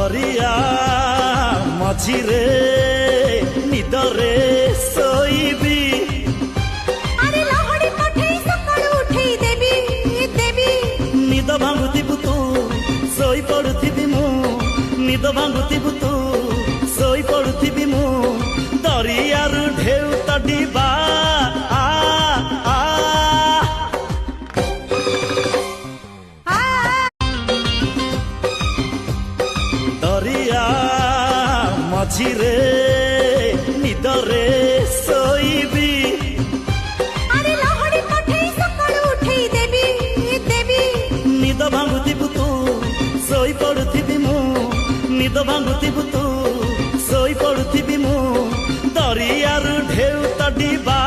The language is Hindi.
दरिया मझिरे निदरे सोईबी अरे लहड़ी पठेई सकाळु उठेई देबी देबी निद भांगुथिबु तू सोई पडुथिबी मु निद भांगुथिबु तू सोई पडुथिबी मु दरियारु ढेउ तडिबा दरिया मझिरे निदरे सोईबी अरे लहड़ी पठेई सकाळु उठेई देबी देबी निद भांगुथिबु तू सोई पडुथिबी मु निद भांगुथिबु तू सोई पडुथिबी मु दरियारु ढेउ तडिबा